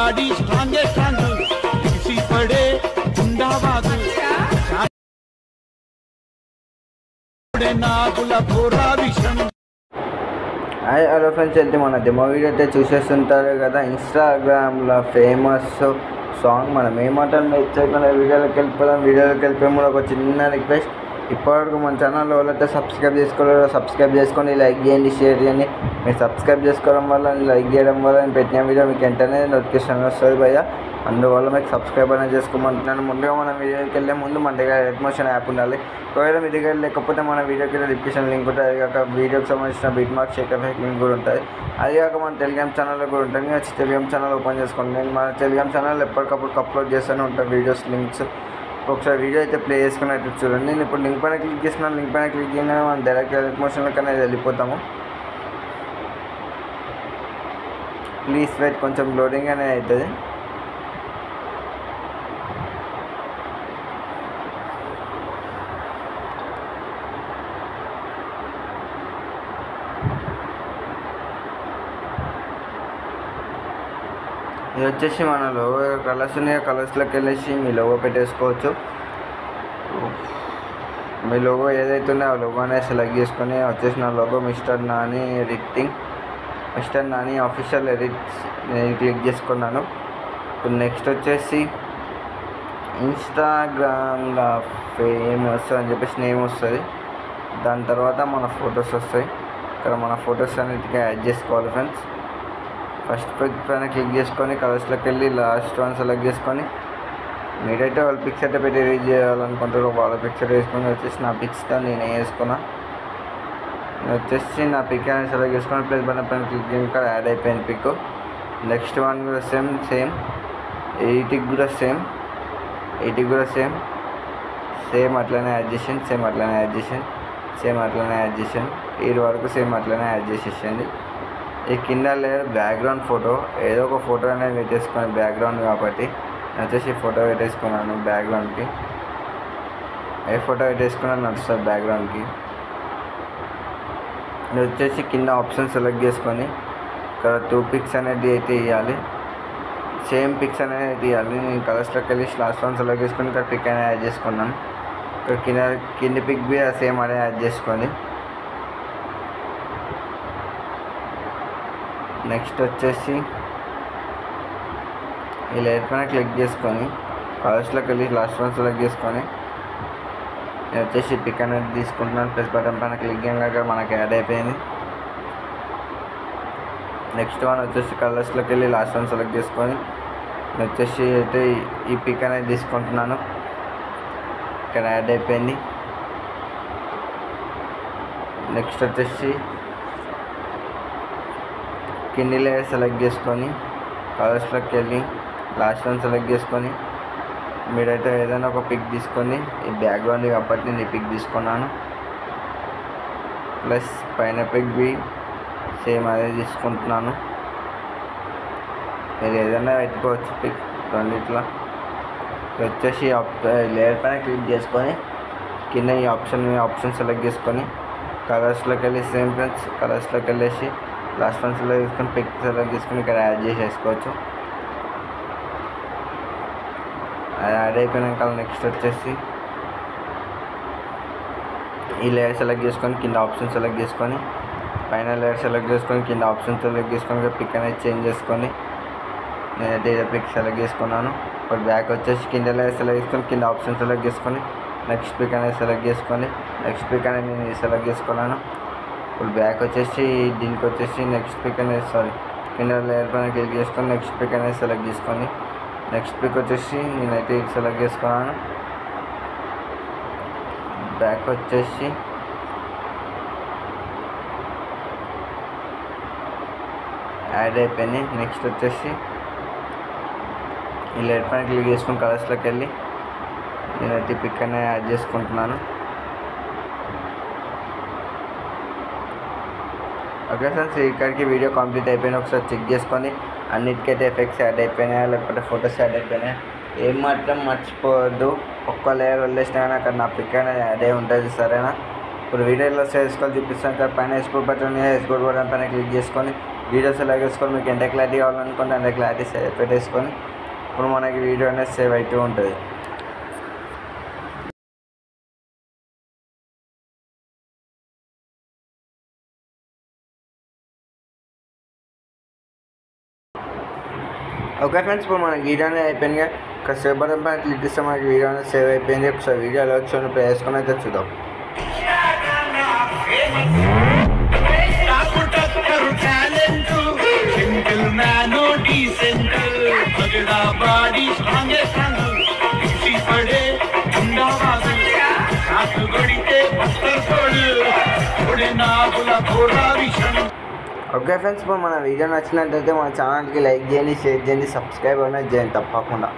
Body స్ట్రాంగే strong తీసి పడే గుండాబాదు నాగుల పోరా విషం. హాయ్ హలో ఫ్రెండ్స్, అయితే మన డెమో వీడియో అయితే చూసేస్తుంటారు కదా. ఇన్స్టాగ్రామ్లో ఫేమస్ సాంగ్ మనం ఏమంటాం వెబ్సైట్ వీడియోలోకి వెళ్ళిపోయి కూడా ఒక చిన్న రిక్వెస్ట్, ఇప్పటివరకు మన ఛానల్లో వాళ్ళైతే సబ్స్క్రైబ్ చేసుకోలేరు, సబ్స్క్రైబ్ చేసుకొని లైక్ చేయండి, షేర్ చేయండి. మీరు సబ్స్క్రైబ్ చేసుకోవడం వల్ల, లైక్ చేయడం వల్ల నేను పెట్టిన వీడియో మీకు వెంటనే నోటిఫికేషన్ వస్తుంది భయ్య. అందువల్ల మీకు సబ్స్క్రైబ్ అనేది చేసుకోమంటున్నాను. ముందుగా మన వీడియోకి వెళ్ళే ముందు మన దగ్గర రెడ్మోషన్ యాప్ ఉండాలి. ఒకవేళ మీ దగ్గర లేకపోతే మన వీడియోకి డిస్క్రిప్షన్ లింక్ ఉంటుంది. అది కాక వీడియోకి సంబంధించిన bit mark Sheikh effect link కూడా ఉంటుంది. అది కాక మన టెలిగ్రామ్ ఛానల్లో కూడా ఉంటుంది. వచ్చి టెలిగ్రామ్ ఛానల్ ఓపెన్ చేసుకోండి. నేను మన టెలిగ్రామ్ ఛానల్ ఎప్పటికప్పుడు అప్లోడ్ చేస్తూనే ఉంటాను వీడియోస్, లింక్స్. ఒకసారి వీడియో అయితే ప్లే చేసుకున్నట్టు చూడండి. నేను ఇప్పుడు లింక్ పైన క్లిక్ చేస్తున్నాను. లింక్ పైన క్లిక్ చేయగానే మనం డైరెక్ట్ రెడ్మోషన్లో కన్నా వెళ్ళిపోతాము. ప్లీజ్ వెయిట్, కొంచెం లోడింగ్ అనేది అవుతుంది. ఇది వచ్చేసి మన లోగో కలర్స్ ఉన్నాయి. కలర్స్లోకి వెళ్ళేసి మీ లోగో పెట్టేసుకోవచ్చు. మీ లోగో ఏదైతే ఉందో ఆ లోగో అనేది సెలెక్ట్ చేసుకొని వచ్చేసి నా logo mister Nani editing, mister Nani official edits నేను క్లిక్ చేసుకున్నాను. ఇప్పుడు నెక్స్ట్ వచ్చేసి ఇన్స్టాగ్రామ్లో ఫేమస్ అని చెప్పేసి నేమ్ వస్తుంది. దాని తర్వాత మన ఫొటోస్ వస్తాయి. ఇక్కడ మన ఫొటోస్ అన్నిటికీ యాడ్ చేసుకోవాలి ఫ్రెండ్స్. ఫస్ట్ పిక్ పైన క్లిక్ చేసుకొని కలర్స్లోకి వెళ్ళి లాస్ట్ వన్ సెలెక్ట్ చేసుకొని, మీరైతే వాళ్ళ పిక్స్ అయితే పెట్టి రీడ్ చేయాలనుకుంటారు వాళ్ళ పిక్చర్ వేసుకొని వచ్చేసి నా పిక్స్తో నేను వేసుకున్నా. వచ్చేసి నా పిక్ అనేది సెలెక్ట్ చేసుకొని ప్లస్ బటన్ పైన క్లిక్ చేయడం ఇక్కడ యాడ్ అయిపోయింది పిక్. నెక్స్ట్ వన్ కూడా సేమ్ 80 కూడా సేమ్ అట్లనే యాడ్ చేసింది, సేమ్ అట్లనే యాడ్ చేసింది. ఈ వరకు సేమ్ అట్లనే యాడ్ చేసేసింది. ఈ కింద లేయర్ బ్యాక్గ్రౌండ్ ఫోటో, ఏదో ఒక ఫోటో అనేది పెట్టేసుకొని బ్యాక్గ్రౌండ్ కాబట్టి వచ్చేసి ఫోటో పెట్టేసుకున్నాను. బ్యాక్గ్రౌండ్కి ఏ ఫోటో పెట్టేసుకున్నాను నడుస్తుంది బ్యాక్గ్రౌండ్కి. ఇది వచ్చేసి కింద ఆప్షన్ సెలెక్ట్ చేసుకొని ఇక్కడ 2 పిక్స్ అనేది అయితే ఇవ్వాలి, సేమ్ పిక్స్ అనేది తీయాలి. నేను కలర్స్లోకి వెళ్ళి లాస్ట్ వన్ సెలెక్ట్ చేసుకొని ఇక్కడ పిక్ అనేది యాడ్ చేసుకున్నాను. ఇక్కడ కింద పిక్ బి సేమ్ అనేది యాడ్ చేసుకొని నెక్స్ట్ వచ్చేసి ఈ లేయర్ పైన క్లిక్ చేసుకొని కలర్స్లోకి వెళ్ళి లాస్ట్ వన్ సెలెక్ట్ చేసుకొని నేను వచ్చేసి పిక్ అనేది తీసుకుంటున్నాను. ప్లస్ బటన్ పైన క్లిక్ చేయగా మనకి యాడ్ అయిపోయింది. నెక్స్ట్ వన్ వచ్చేసి కలర్స్లోకి వెళ్ళి లాస్ట్ వన్ సెలెక్ట్ చేసుకొని నేను వచ్చేసి అయితే ఈ పిక్ అనేది తీసుకుంటున్నాను. ఇక్కడ యాడ్ అయిపోయింది. నెక్స్ట్ వచ్చేసి కింది లేయర్ సెలెక్ట్ చేసుకొని కలర్స్లోకి వెళ్ళి లాస్ట్ వన్ సెలెక్ట్ చేసుకొని మీరైతే ఏదైనా ఒక పిక్ తీసుకొని ఈ బ్యాక్గ్రౌండ్ కాబట్టి నేను ఈ పిక్ తీసుకున్నాను. ప్లస్ పైన పిక్ బి సేమ్ అదే తీసుకుంటున్నాను. మీరు ఏదైనా పెట్టుకోవచ్చు పిక్ రెండిట్లో. వచ్చేసి లేయర్ పైన క్లిక్ చేసుకొని కింద ఈ ఆప్షన్ సెలెక్ట్ చేసుకొని కలర్స్లోకి వెళ్ళి సేమ్ ఫ్రెండ్స్ కలర్స్లోకి వెళ్ళేసి లాస్ట్ వన్ సెలెక్ట్ చేసుకొని పిక్ సెలెక్ట్ చేసుకొని ఇక్కడ యాడ్ చేసేసుకోవచ్చు. అది యాడ్ అయిపోయినాక నెక్స్ట్ వచ్చేసి ఈ లేయర్ సెలెక్ట్ చేసుకొని కింద ఆప్షన్ సెలెక్ట్ చేసుకొని పైన లేయర్ సెలెక్ట్ చేసుకొని కింద ఆప్షన్ సెలెక్ట్ చేసుకొని పిక్ అనేది చేంజ్ చేసుకొని నేనైతే ఇదే పిక్ సెలెక్ట్ చేసుకున్నాను. ఇప్పుడు బ్యాక్ వచ్చేసి కింద లేయర్ సెలెక్ట్ చేసుకొని కింద ఆప్షన్ సెలెక్ట్ చేసుకొని నెక్స్ట్ పిక్ అనేది సెలెక్ట్ చేసుకొని నెక్స్ట్ పిక్ అనేది నేను సెలెక్ట్ చేసుకున్నాను. ఇప్పుడు బ్యాక్ వచ్చేసి దీనికి వచ్చేసి నెక్స్ట్ పిక్ అనేది కింద లేయర్ పైన క్లిక్ చేసుకొని నెక్స్ట్ పిక్ అనేది సెలెక్ట్ చేసుకొని నెక్స్ట్ పిక్ వచ్చేసి నేనైతే ఇది సెలెక్ట్ చేసుకున్నాను. బ్యాక్ వచ్చేసి యాడ్ అయిపోయింది. నెక్స్ట్ వచ్చేసి ఈ లేయర్ పైన క్లిక్ చేసుకొని కలర్స్లోకి వెళ్ళి నేనైతే పిక్ అనేది యాడ్ చేసుకుంటున్నాను. ఓకే ఫ్రెండ్స్, ఇక్కడికి వీడియో కంప్లీట్ అయిపోయింది. ఒకసారి చెక్ చేసుకొని అన్నిటికైతే ఎఫెక్ట్స్ యాడ్ అయిపోయినాయా లేకపోతే ఫొటోస్ యాడ్ అయిపోయినాయా ఏం మాత్రం మర్చిపోవద్దు. ఒక్క లేయర్ వదిలేసినా కానీ అక్కడ నా పిక్ అనేది యాడ్ అయి ఉంటుంది. సరేనా? ఇప్పుడు వీడియోలో చేసుకోవాలి చూపిస్తాను. ఇక్కడ పైన ఎక్స్పోర్ట్ బటన్ పైన క్లిక్ చేసుకొని వీడియోస్ ఎలా వేసుకొని మీకు ఎంత క్లారిటీ కావాలనుకుంటే అంత క్లారిటీ పెట్టేసుకొని ఇప్పుడు మనకి వీడియో అనేది సేవ్ అవుతూ ఉంటుంది. ఓకే ఫ్రెండ్స్, ఇప్పుడు మనకి వీడియో అనేది అయిపోయింది. సేవ్ బటన్ పైన క్లిక్ చేస్తే మనకి వీడియో అనేది సేవ్ అయిపోయింది. ఒకసారి వీడియో ఎలా వచ్చి ప్లే చేసుకొని అయితే చూద్దాం. ఓకే ఫ్రెండ్స్, ఇప్పుడు మన వీడియో నచ్చినట్లయితే మన ఛానల్కి లైక్ చేయండి, షేర్ చేయండి, సబ్స్క్రైబ్ అనేది చేయండి తప్పకుండా.